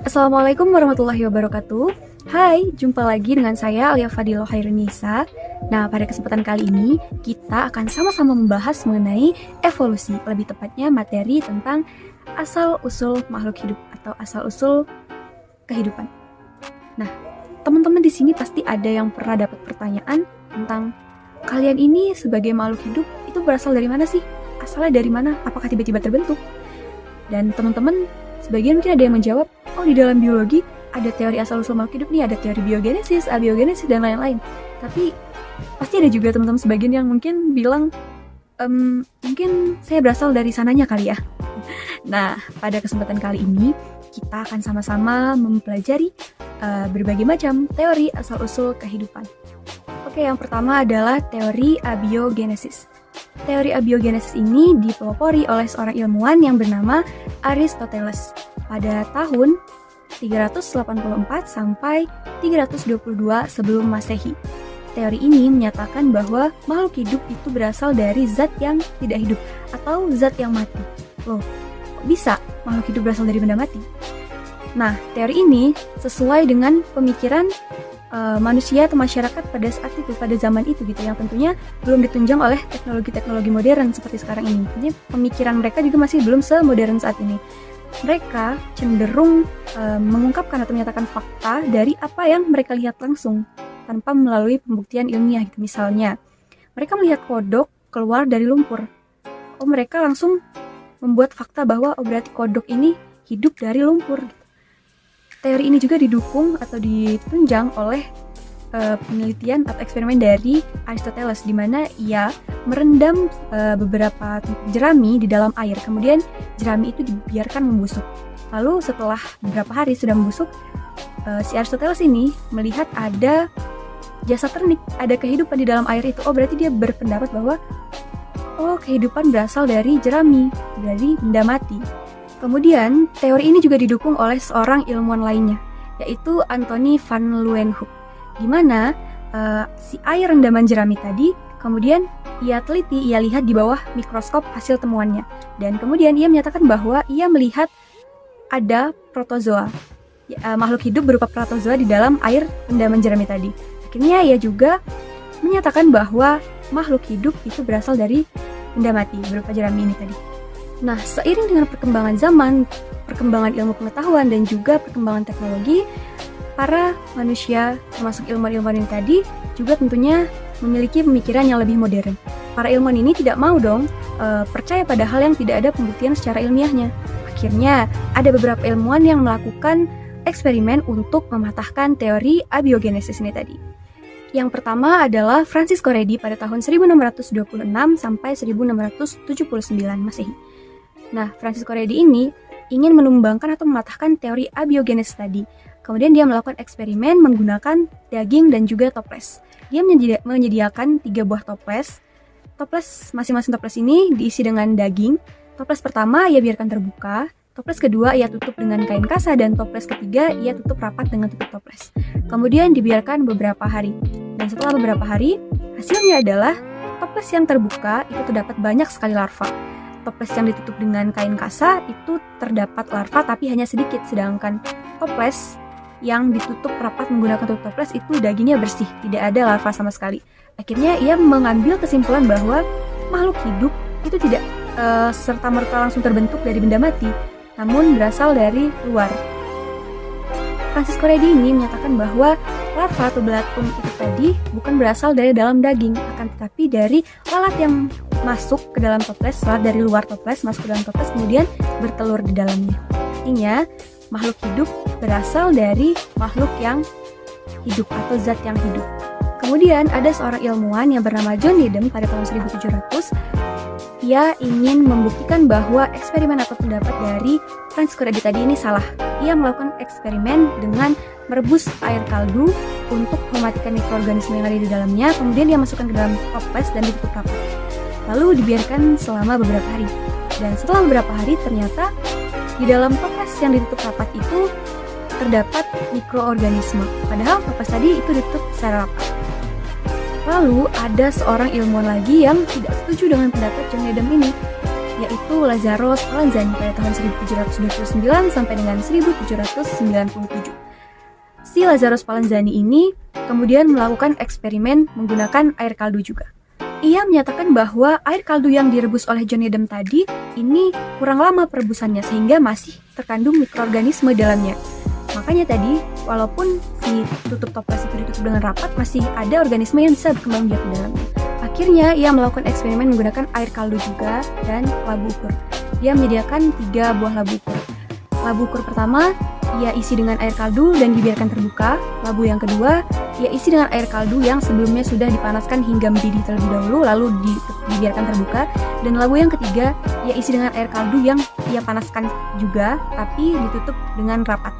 Assalamualaikum warahmatullahi wabarakatuh. Hai, jumpa lagi dengan saya Alia Fadilah Hairunisa. Nah, pada kesempatan kali ini kita akan sama-sama membahas mengenai evolusi, lebih tepatnya materi tentang asal-usul makhluk hidup atau asal-usul kehidupan. Nah, teman-teman di sini pasti ada yang pernah dapat pertanyaan tentang kalian ini sebagai makhluk hidup itu berasal dari mana sih? Asalnya dari mana? Apakah tiba-tiba terbentuk? Dan teman-teman sebagian mungkin ada yang menjawab, oh di dalam biologi ada teori asal-usul makhluk hidup nih, ada teori biogenesis, abiogenesis, dan lain-lain. Tapi pasti ada juga teman-teman sebagian yang mungkin bilang, mungkin saya berasal dari sananya kali ya. Nah, pada kesempatan kali ini kita akan sama-sama mempelajari berbagai macam teori asal-usul kehidupan. Oke, yang pertama adalah teori abiogenesis. Teori abiogenesis ini dipelopori oleh seorang ilmuwan yang bernama Aristoteles pada tahun 384 sampai 322 sebelum Masehi. Teori ini menyatakan bahwa makhluk hidup itu berasal dari zat yang tidak hidup atau zat yang mati. Loh, kok bisa makhluk hidup berasal dari benda mati? Nah, teori ini sesuai dengan pemikiran manusia atau masyarakat pada saat itu, pada zaman itu gitu, yang tentunya belum ditunjang oleh teknologi-teknologi modern seperti sekarang ini. Jadi pemikiran mereka juga masih belum semodern saat ini. Mereka cenderung mengungkapkan atau menyatakan fakta dari apa yang mereka lihat langsung tanpa melalui pembuktian ilmiah gitu. Misalnya, mereka melihat kodok keluar dari lumpur. Oh, mereka langsung membuat fakta bahwa oh berarti kodok ini hidup dari lumpur. Teori ini juga didukung atau ditunjang oleh penelitian atau eksperimen dari Aristoteles, di mana ia merendam beberapa jerami di dalam air. Kemudian jerami itu dibiarkan membusuk. Lalu setelah beberapa hari sudah membusuk, si Aristoteles ini melihat ada jasad ternik, ada kehidupan di dalam air itu. Oh, berarti dia berpendapat bahwa oh, kehidupan berasal dari jerami, dari benda mati. Kemudian, teori ini juga didukung oleh seorang ilmuwan lainnya, yaitu Anthony van Leeuwenhoek, di mana si air rendaman jerami tadi, kemudian ia teliti, ia lihat di bawah mikroskop hasil temuannya. Dan kemudian ia menyatakan bahwa ia melihat ada protozoa, makhluk hidup berupa protozoa di dalam air rendaman jerami tadi. Akhirnya ia juga menyatakan bahwa makhluk hidup itu berasal dari benda mati berupa jerami ini tadi. Nah, seiring dengan perkembangan zaman, perkembangan ilmu pengetahuan, dan juga perkembangan teknologi, para manusia, termasuk ilmuwan-ilmuwan ini tadi, juga tentunya memiliki pemikiran yang lebih modern. Para ilmuwan ini tidak mau dong percaya pada hal yang tidak ada pembuktian secara ilmiahnya. Akhirnya, ada beberapa ilmuwan yang melakukan eksperimen untuk mematahkan teori abiogenesis ini tadi. Yang pertama adalah Francisco Redi pada tahun 1626 sampai 1679 Masehi. Nah, Francisco Redi ini ingin menumbangkan atau mematahkan teori abiogenesis tadi. Kemudian dia melakukan eksperimen menggunakan daging dan juga toples. Dia menyediakan 3 buah toples. Masing-masing toples ini diisi dengan daging. Toples pertama ia biarkan terbuka. Toples kedua ia tutup dengan kain kasa, dan toples ketiga ia tutup rapat dengan tutup toples. Kemudian dibiarkan beberapa hari. Dan setelah beberapa hari, hasilnya adalah toples yang terbuka itu terdapat banyak sekali larva. Toples yang ditutup dengan kain kasa itu terdapat larva tapi hanya sedikit, sedangkan toples yang ditutup rapat menggunakan tutup toples itu dagingnya bersih, tidak ada larva sama sekali. Akhirnya ia mengambil kesimpulan bahwa makhluk hidup itu tidak serta-merta langsung terbentuk dari benda mati, namun berasal dari luar. Francisco Redi ini menyatakan bahwa larva atau belatung itu tadi bukan berasal dari dalam daging, akan tetapi dari lalat yang masuk ke dalam toples, lalat dari luar toples masuk ke dalam toples, kemudian bertelur di dalamnya. Artinya, makhluk hidup berasal dari makhluk yang hidup atau zat yang hidup. Kemudian ada seorang ilmuwan yang bernama John Needham pada tahun 1700. Ia ingin membuktikan bahwa eksperimen atau pendapat dari Francisco Redi tadi ini salah. Ia melakukan eksperimen dengan merebus air kaldu untuk mematikan mikroorganisme yang ada di dalamnya. Kemudian dia masukkan ke dalam toples dan ditutup rapat. Lalu dibiarkan selama beberapa hari. Dan setelah beberapa hari ternyata di dalam toples yang ditutup rapat itu terdapat mikroorganisme. Padahal toples tadi itu ditutup secara rapat. Lalu ada seorang ilmuwan lagi yang tidak setuju dengan pendapat John Needham ini, yaitu Lazzaro Spallanzani pada tahun 1729 sampai dengan 1797. Si Lazzaro Spallanzani ini kemudian melakukan eksperimen menggunakan air kaldu juga. Ia menyatakan bahwa air kaldu yang direbus oleh John Needham tadi ini kurang lama perebusannya sehingga masih terkandung mikroorganisme dalamnya. Makanya tadi, walaupun si tutup toples itu ditutup dengan rapat, masih ada organisme yang bisa berkembang biak di dalamnya. Akhirnya, ia melakukan eksperimen menggunakan air kaldu juga dan labu ukur. Ia menyediakan 3 buah labu ukur. Labu ukur pertama, ia isi dengan air kaldu dan dibiarkan terbuka. Labu yang kedua, ia isi dengan air kaldu yang sebelumnya sudah dipanaskan hingga mendidih terlebih dahulu, lalu dibiarkan terbuka. Dan labu yang ketiga, ia isi dengan air kaldu yang ia panaskan juga, tapi ditutup dengan rapat.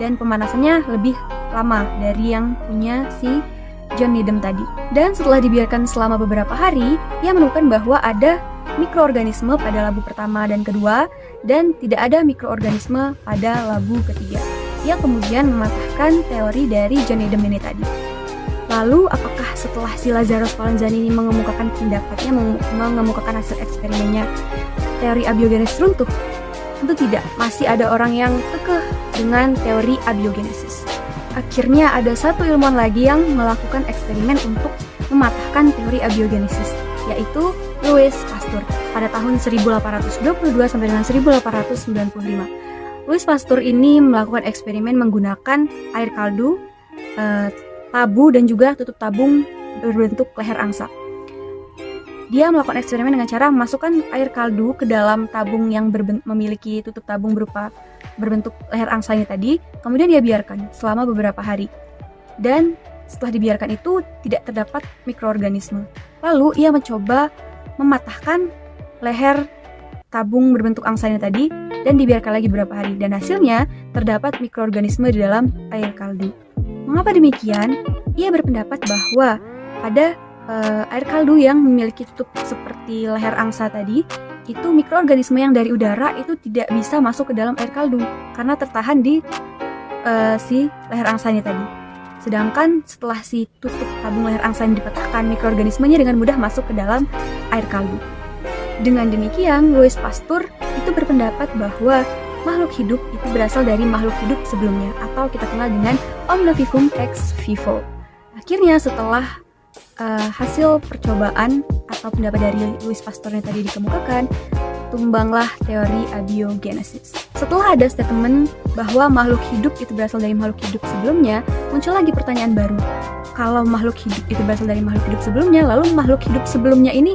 Dan pemanasannya lebih lama dari yang punya si John Needham tadi. Dan setelah dibiarkan selama beberapa hari, ia menemukan bahwa ada mikroorganisme pada labu pertama dan kedua, dan tidak ada mikroorganisme pada labu ketiga. Ia kemudian mematahkan teori dari John Needham ini tadi. Lalu, apakah setelah si Lazzaro Spallanzani ini mengemukakan pendapatnya, mengemukakan hasil eksperimennya, teori abiogenesis runtuh? Tentu tidak, masih ada orang yang kekeh dengan teori abiogenesis. Akhirnya ada satu ilmuwan lagi yang melakukan eksperimen untuk mematahkan teori abiogenesis, yaitu Louis Pasteur pada tahun 1822 sampai dengan 1895. Louis Pasteur ini melakukan eksperimen menggunakan air kaldu, tabu dan juga tutup tabung berbentuk leher angsa. Dia melakukan eksperimen dengan cara memasukkan air kaldu ke dalam tabung yang memiliki tutup tabung berupa berbentuk leher angsa ini tadi, kemudian dia biarkan selama beberapa hari. Dan setelah dibiarkan itu tidak terdapat mikroorganisme. Lalu ia mencoba mematahkan leher tabung berbentuk angsa ini tadi dan dibiarkan lagi beberapa hari. Dan hasilnya terdapat mikroorganisme di dalam air kaldu. Mengapa demikian? Ia berpendapat bahwa pada air kaldu yang memiliki tutup seperti leher angsa tadi, itu mikroorganisme yang dari udara itu tidak bisa masuk ke dalam air kaldu karena tertahan di si leher angsa ini tadi. Sedangkan setelah si tutup tabung leher angsa ini dipatahkan, mikroorganismenya dengan mudah masuk ke dalam air kaldu. Dengan demikian, Louis Pasteur itu berpendapat bahwa makhluk hidup itu berasal dari makhluk hidup sebelumnya, atau kita kenal dengan omne vivum ex vivo. Akhirnya setelah hasil percobaan atau pendapat dari Louis Pasteur yang tadi dikemukakan, tumbanglah teori abiogenesis. Setelah ada statement bahwa makhluk hidup itu berasal dari makhluk hidup sebelumnya, muncul lagi pertanyaan baru. Kalau makhluk hidup itu berasal dari makhluk hidup sebelumnya, lalu makhluk hidup sebelumnya ini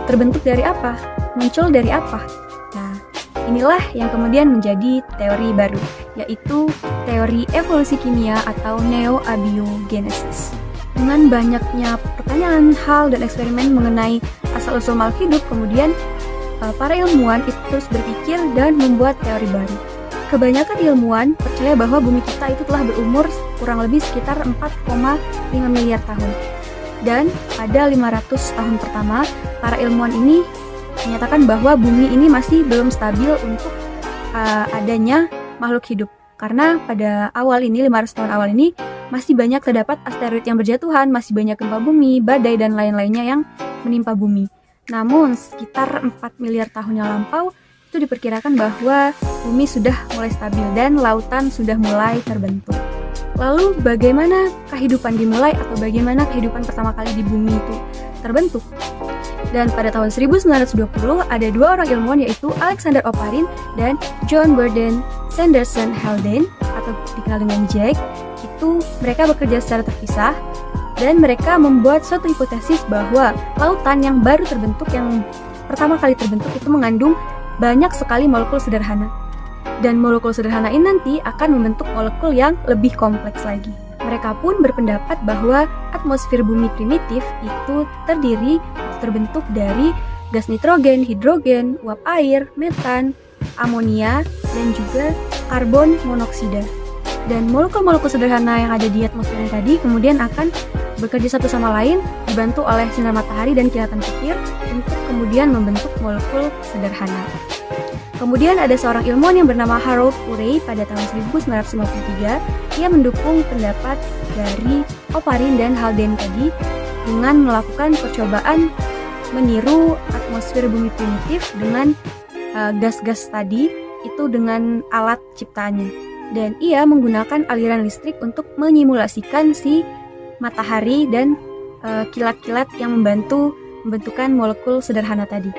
terbentuk dari apa? Muncul dari apa? Nah, inilah yang kemudian menjadi teori baru, yaitu teori evolusi kimia atau neo-abiogenesis. Dengan banyaknya pertanyaan, hal, dan eksperimen mengenai asal-usul makhluk hidup, kemudian para ilmuwan itu terus berpikir dan membuat teori baru. Kebanyakan ilmuwan percaya bahwa bumi kita itu telah berumur kurang lebih sekitar 4,5 miliar tahun. Dan pada 500 tahun pertama, para ilmuwan ini menyatakan bahwa bumi ini masih belum stabil untuk adanya makhluk hidup. Karena pada awal ini, 500 tahun awal ini, masih banyak terdapat asteroid yang berjatuhan, masih banyak gempa bumi, badai, dan lain-lainnya yang menimpa bumi. Namun, sekitar 4 miliar tahun yang lampau, itu diperkirakan bahwa bumi sudah mulai stabil dan lautan sudah mulai terbentuk. Lalu, bagaimana kehidupan dimulai atau bagaimana kehidupan pertama kali di bumi itu terbentuk? Dan pada tahun 1920, ada 2 orang ilmuwan yaitu Alexander Oparin dan John Burdon Sanderson Haldane, atau dikenal dengan Jack. Itu mereka bekerja secara terpisah dan mereka membuat suatu hipotesis bahwa lautan yang baru terbentuk, yang pertama kali terbentuk itu mengandung banyak sekali molekul sederhana. Dan molekul sederhana ini nanti akan membentuk molekul yang lebih kompleks lagi. Mereka pun berpendapat bahwa atmosfer bumi primitif itu terbentuk dari gas nitrogen, hidrogen, uap air, metan, amonia, dan juga karbon monoksida. Dan molekul-molekul sederhana yang ada di atmosfer tadi kemudian akan bekerja satu sama lain, dibantu oleh sinar matahari dan kilatan petir untuk kemudian membentuk molekul sederhana. Kemudian ada seorang ilmuwan yang bernama Harold Urey pada tahun 1953. Ia mendukung pendapat dari Oparin dan Haldane tadi dengan melakukan percobaan meniru atmosfer bumi primitif dengan gas-gas tadi itu dengan alat ciptaannya. Dan ia menggunakan aliran listrik untuk menyimulasikan si matahari dan kilat-kilat yang membantu membentukan molekul sederhana tadi.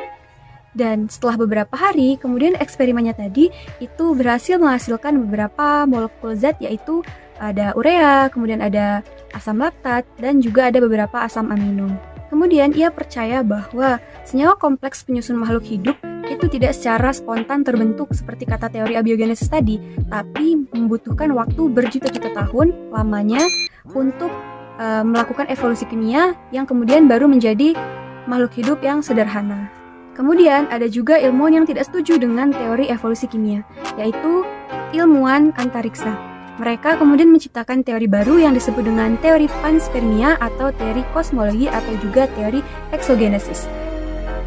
Dan setelah beberapa hari, kemudian eksperimennya tadi itu berhasil menghasilkan beberapa molekul zat, yaitu ada urea, kemudian ada asam laktat, dan juga ada beberapa asam amino. Kemudian ia percaya bahwa senyawa kompleks penyusun makhluk hidup itu tidak secara spontan terbentuk seperti kata teori abiogenesis tadi, tapi membutuhkan waktu berjuta-juta tahun lamanya untuk melakukan evolusi kimia yang kemudian baru menjadi makhluk hidup yang sederhana. Kemudian ada juga ilmuwan yang tidak setuju dengan teori evolusi kimia, yaitu ilmuwan antariksa. Mereka kemudian menciptakan teori baru yang disebut dengan teori panspermia atau teori kosmologi atau juga teori exogenesis.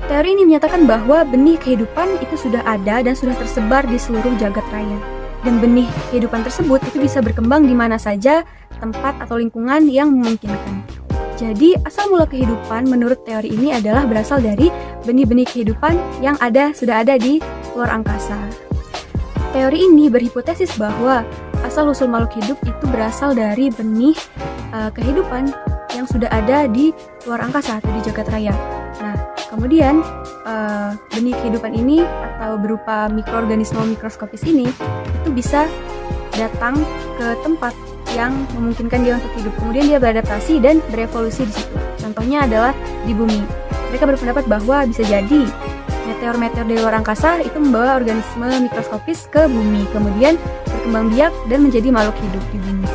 Teori ini menyatakan bahwa benih kehidupan itu sudah ada dan sudah tersebar di seluruh jagat raya. Dan benih kehidupan tersebut itu bisa berkembang di mana saja tempat atau lingkungan yang memungkinkan. Jadi, asal mula kehidupan menurut teori ini adalah berasal dari benih-benih kehidupan yang sudah ada di luar angkasa. Teori ini berhipotesis bahwa asal-usul makhluk hidup itu berasal dari benih kehidupan yang sudah ada di luar angkasa atau di jagat raya. Nah, kemudian benih kehidupan ini atau berupa mikroorganisme mikroskopis ini itu bisa datang ke tempat yang memungkinkan dia untuk hidup. Kemudian dia beradaptasi dan berevolusi di situ. Contohnya adalah di bumi. Mereka berpendapat bahwa bisa jadi meteor-meteor dari luar angkasa itu membawa organisme mikroskopis ke bumi, kemudian berkembang biak dan menjadi makhluk hidup di bumi.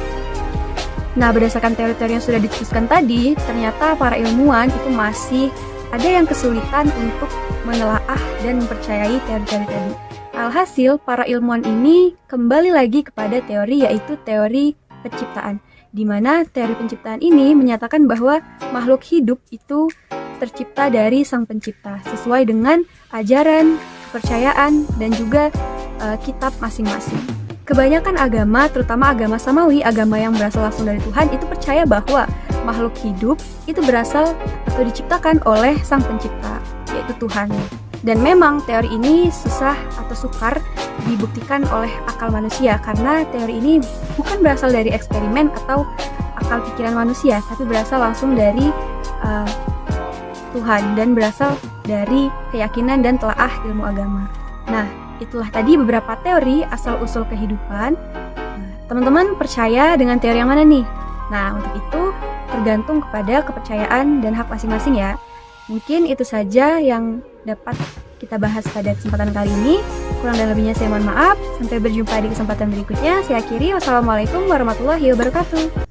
Nah, berdasarkan teori-teori yang sudah dicetuskan tadi, ternyata para ilmuwan itu masih ada yang kesulitan untuk menelaah dan mempercayai teori-teori tadi. Alhasil, para ilmuwan ini kembali lagi kepada teori, yaitu teori penciptaan, di mana teori penciptaan ini menyatakan bahwa makhluk hidup itu tercipta dari sang pencipta sesuai dengan ajaran, kepercayaan, dan juga kitab masing-masing. Kebanyakan agama, terutama agama samawi, agama yang berasal langsung dari Tuhan, itu percaya bahwa makhluk hidup itu berasal atau diciptakan oleh sang pencipta, yaitu Tuhan. Dan memang teori ini susah atau sukar dibuktikan oleh akal manusia karena teori ini bukan berasal dari eksperimen atau akal pikiran manusia, tapi berasal langsung dari Tuhan dan berasal dari keyakinan dan telaah ilmu agama. Nah, itulah tadi beberapa teori asal-usul kehidupan. Teman-teman percaya dengan teori yang mana nih? Nah, untuk itu tergantung kepada kepercayaan dan hak masing-masing ya. Mungkin itu saja yang dapat kita bahas pada kesempatan kali ini. Kurang dan lebihnya saya mohon maaf. Sampai berjumpa di kesempatan berikutnya. Saya akhiri. Wassalamualaikum warahmatullahi wabarakatuh.